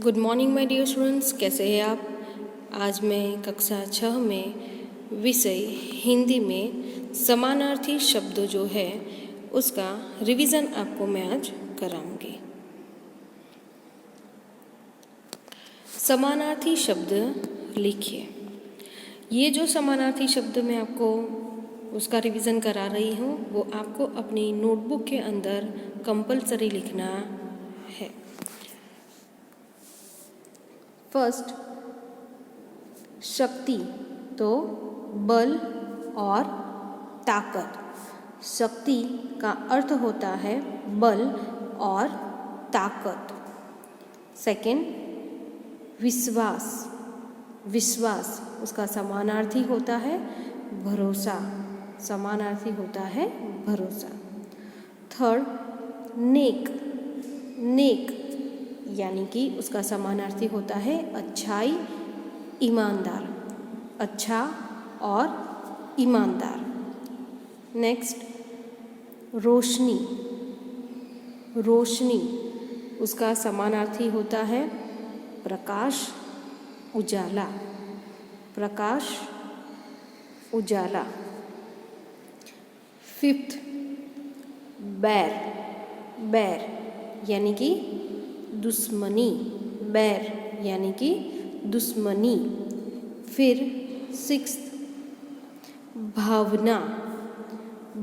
Good morning my dear students, कैसे हैं आप। आज मैं कक्षा 6 में विषय हिंदी में समानार्थी शब्द जो है उसका रिवीजन आपको मैं आज कराऊंगी। समानार्थी शब्द लिखिए। ये जो समानार्थी शब्द मैं आपको उसका रिवीजन करा रही हूँ वो आपको अपनी नोटबुक के अंदर कंपलसरी लिखना है। फर्स्ट, शक्ति तो बल और ताकत। शक्ति का अर्थ होता है बल और ताकत। सेकंड, विश्वास। विश्वास उसका समानार्थी होता है भरोसा। समानार्थी होता है भरोसा। थर्ड, नेक। नेक यानी कि उसका समानार्थी होता है अच्छाई, ईमानदार। अच्छा और ईमानदार। नेक्स्ट, रोशनी। रोशनी उसका समानार्थी होता है प्रकाश, उजाला। प्रकाश, उजाला। फिफ्थ, बैर। बैर यानी कि दुश्मनी। बैर यानी कि दुश्मनी। फिर सिक्स्थ, भावना।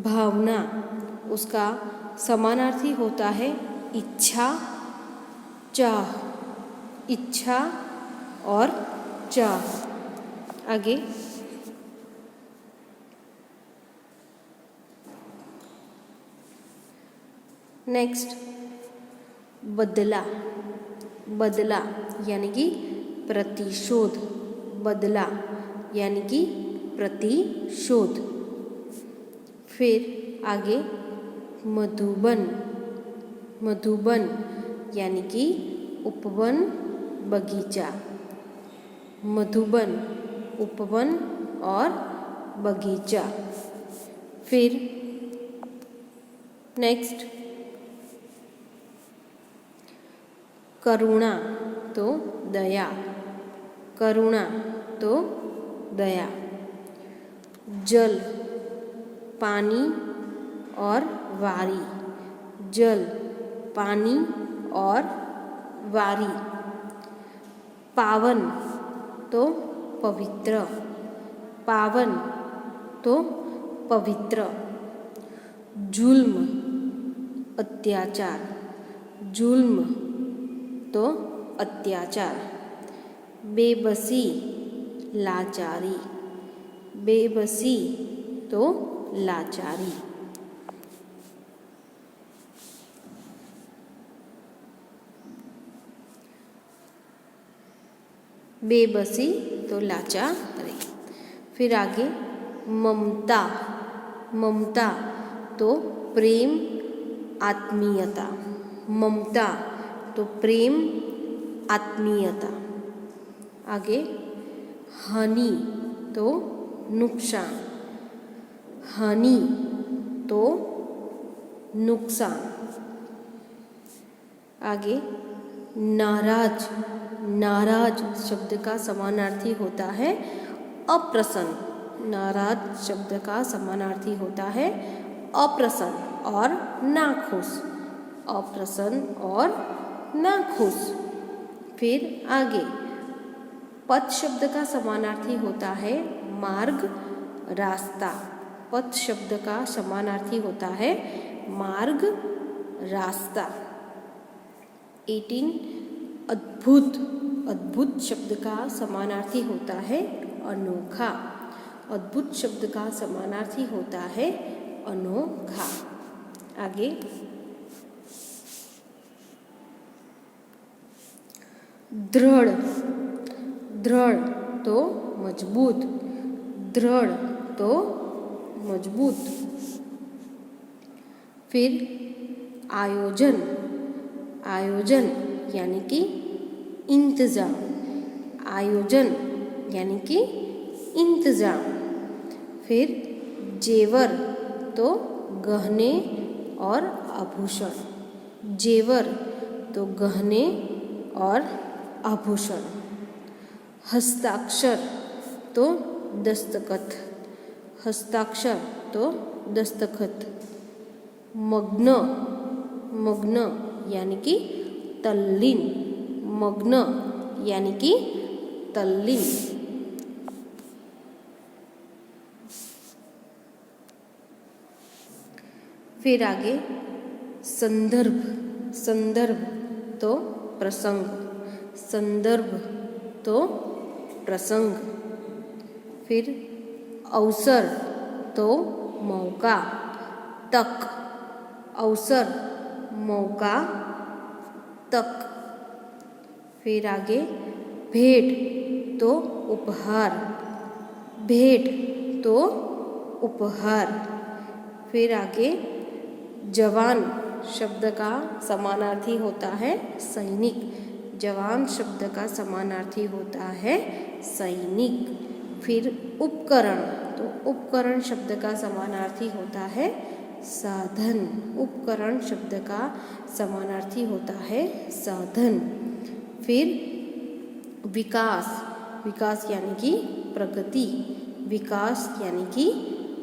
भावना उसका समानार्थी होता है इच्छा, चाह। इच्छा और चाह। आगे, नेक्स्ट, बदला। बदला यानी कि प्रतिशोध। बदला यानी कि प्रतिशोध। फिर आगे, मधुबन। मधुबन यानी कि उपवन, बगीचा। मधुबन, उपवन और बगीचा। फिर नेक्स्ट, करुणा तो दया। करुणा तो दया। जल, पानी और वारी। जल, पानी और वारी। पावन तो पवित्र। पावन तो पवित्र। जुल्म, अत्याचार। जुल्म तो अत्याचार। बेबसी, लाचारी। बेबसी तो लाचारी। बेबसी तो लाचारी। फिर आगे, ममता। ममता तो प्रेम, आत्मीयता। ममता तो प्रेम, आत्मीयता। आगे, हानि तो नुकसान। हानि तो नुकसान। आगे, नाराज। नाराज शब्द का समानार्थी होता है अप्रसन्न। नाराज शब्द का समानार्थी होता है अप्रसन्न और नाखुश। अप्रसन्न और नाखुश। फिर आगे, पथ शब्द का समानार्थी होता है मार्ग, रास्ता। पथ शब्द का समानार्थी होता है मार्ग, रास्ता। 18, अद्भुत। अद्भुत शब्द का समानार्थी होता है अनोखा। अद्भुत शब्द का समानार्थी होता है अनोखा। आगे, दृढ़। दृढ़ तो मजबूत। दृढ़ तो मजबूत। फिर आयोजन। आयोजन यानी कि इंतजाम। आयोजन यानी कि इंतजाम। फिर जेवर तो गहने और आभूषण। जेवर तो गहने और आभूषण। हस्ताक्षर तो दस्तखत, हस्ताक्षर तो दस्तखत। मग्न, मग्न यानी कि तल्लीन, मग्न यानी कि तल्लीन। फिर आगे संदर्भ, संदर्भ तो प्रसंग, संदर्भ तो प्रसंग। फिर अवसर तो मौका, तक, अवसर मौका तक। फिर आगे भेंट तो उपहार, भेंट तो उपहार। फिर आगे जवान शब्द का समानार्थी होता है सैनिक, जवान शब्द का समानार्थी होता है सैनिक। फिर उपकरण तो उपकरण शब्द का समानार्थी होता है साधन, उपकरण शब्द का समानार्थी होता है साधन। फिर विकास, विकास यानी कि प्रगति, विकास यानी कि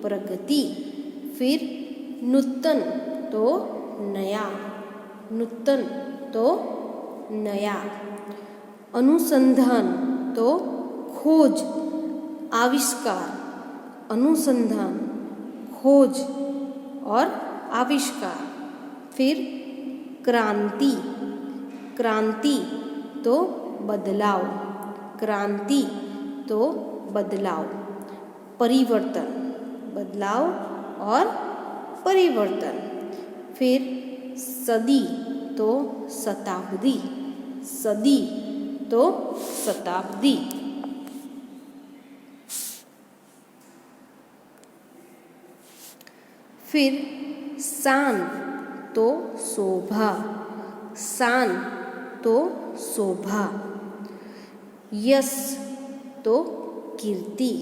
प्रगति। फिर नूतन तो नया, नूतन तो नया। अनुसंधान तो खोज, आविष्कार, अनुसंधान, खोज और आविष्कार। फिर क्रांति, क्रांति तो बदलाव, क्रांति तो बदलाव। परिवर्तन, बदलाव और परिवर्तन। फिर सदी तो शताब्दी, सदी तो शताब्दी। फिर शान तो शोभा, शान तो शोभा। यश तो कीर्ति,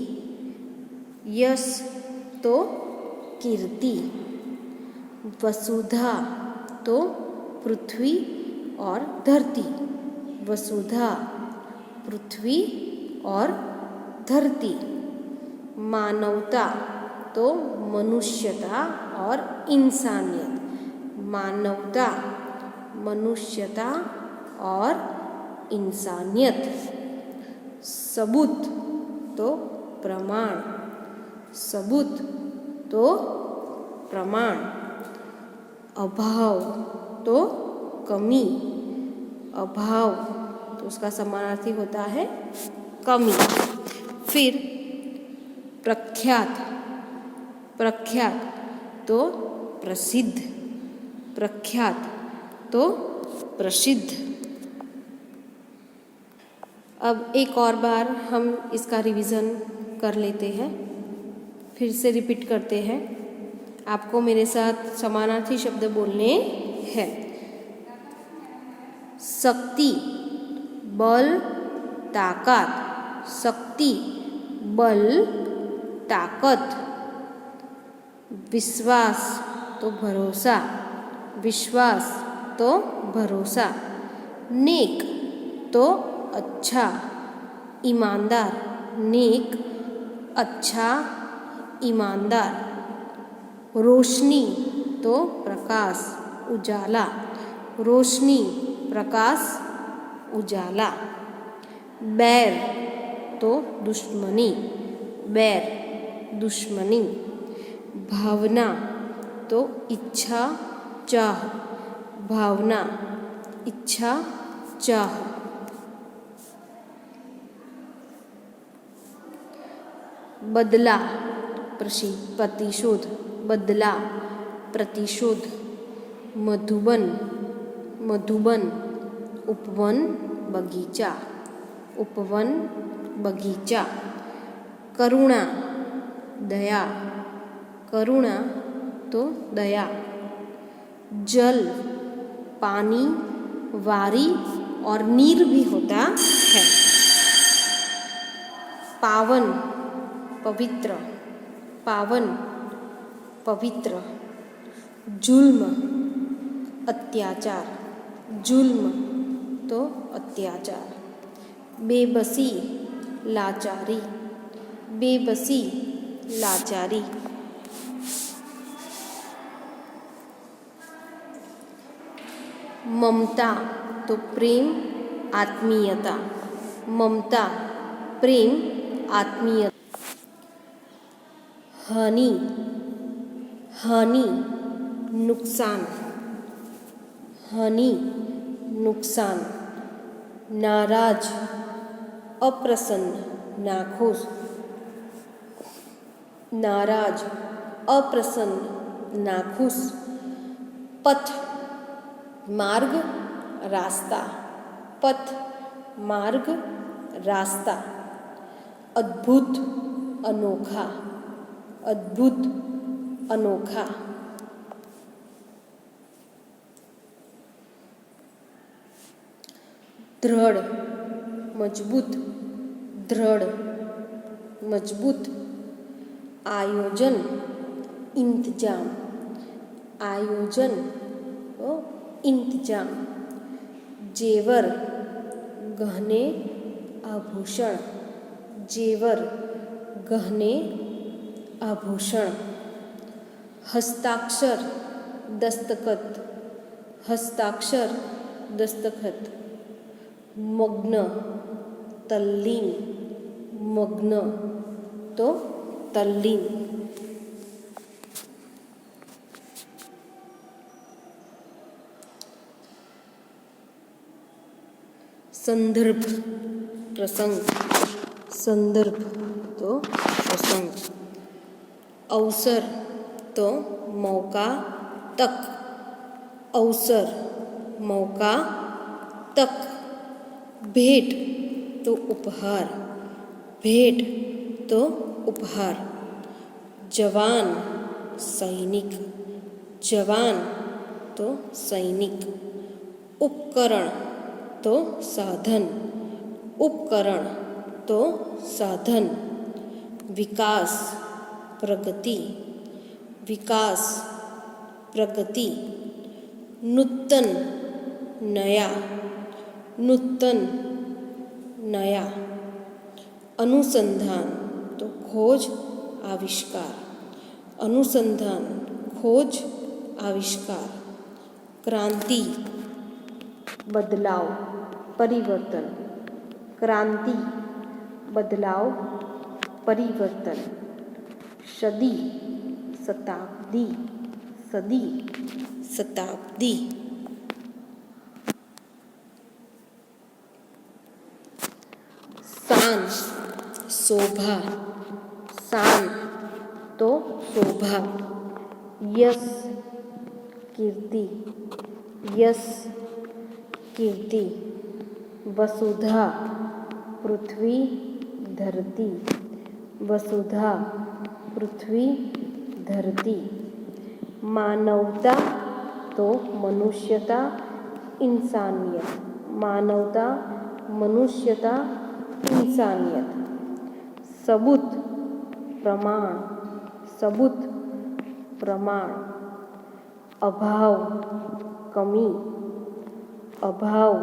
यश तो कीर्ति। वसुधा तो पृथ्वी और धरती, वसुधा पृथ्वी और धरती। मानवता तो मनुष्यता और इंसानियत, मानवता, मनुष्यता और इंसानियत। सबूत तो प्रमाण, सबूत तो प्रमाण। अभाव तो कमी, अभाव तो उसका समानार्थी होता है कमी। फिर प्रख्यात, प्रख्यात तो प्रसिद्ध, प्रख्यात तो प्रसिद्ध। अब एक और बार हम इसका रिवीजन कर लेते हैं, फिर से रिपीट करते हैं। आपको मेरे साथ समानार्थी शब्द बोलने हैं। शक्ति, बल, ताकत, शक्ति, बल, ताकत। विश्वास तो भरोसा, विश्वास तो भरोसा। नेक तो अच्छा, ईमानदार, नेक, अच्छा, ईमानदार। रोशनी तो प्रकाश, उजाला, रोशनी, प्रकाश, उजाला। बैर तो दुश्मनी, बैर, दुश्मनी। भावना तो इच्छा, चाह, भावना, इच्छा, चाह। बदला, प्रतिशोध, बदला, प्रतिशोध। मधुबन, मधुबन, उपवन, बगीचा, उपवन, बगीचा। करुणा, दया, करुणा तो दया। जल, पानी, वारी और नीर भी होता है। पावन, पवित्र, पावन, पवित्र। जुल्म, अत्याचार, जुल्म तो अत्याचार। बेबसी लाचारी, बेबसी लाचारी। ममता तो प्रेम आत्मीयता, ममता प्रेम आत्मीयता। हानि, हानि नुकसान, हानि नुकसान। नाराज अप्रसन्न नाखुश, नाराज अप्रसन्न नाखुश। पथ मार्ग रास्ता, पथ मार्ग रास्ता। अद्भुत अनोखा, अद्भुत अनोखा। दृढ़ मजबूत, दृढ़ मजबूत। आयोजन इंतजाम, आयोजन इंतजाम। जेवर गहने आभूषण, जेवर गहने आभूषण। हस्ताक्षर दस्तखत, हस्ताक्षर दस्तखत। मग्न तल्लीन, मग्न तो तल्लीन। संदर्भ प्रसंग, संदर्भ तो प्रसंग। अवसर तो मौका तक, अवसर मौका तक। भेंट तो उपहार, भेंट तो उपहार। जवान सैनिक, जवान तो सैनिक। उपकरण तो साधन, उपकरण तो साधन। विकास प्रगति, विकास प्रगति। नूतन नया, नूतन नया। अनुसंधान तो खोज आविष्कार, अनुसंधान खोज आविष्कार। क्रांति बदलाव परिवर्तन, क्रांति बदलाव परिवर्तन। सदी शताब्दी, सदी शताब्दी। शान शोभा, शान तो शोभा। यश कीर्ति, यश कीर्ति। वसुधा पृथ्वी धरती, वसुधा पृथ्वी धरती। मानवता तो मनुष्यता इंसानियत, मानवता मनुष्यता इंसानियत। सबूत प्रमाण, सबूत प्रमाण। अभाव कमी, अभाव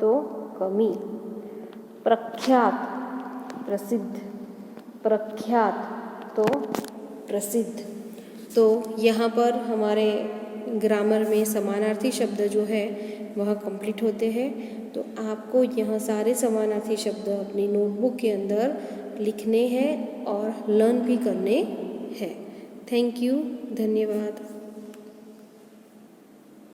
तो कमी। प्रख्यात प्रसिद्ध, प्रख्यात तो प्रसिद्ध। तो यहाँ पर हमारे ग्रामर में समानार्थी शब्द जो है वह कंप्लीट होते हैं। तो आपको यह सारे समानार्थी शब्द अपनी नोटबुक के अंदर लिखने हैं और लर्न भी करने हैं। थैंक यू, धन्यवाद।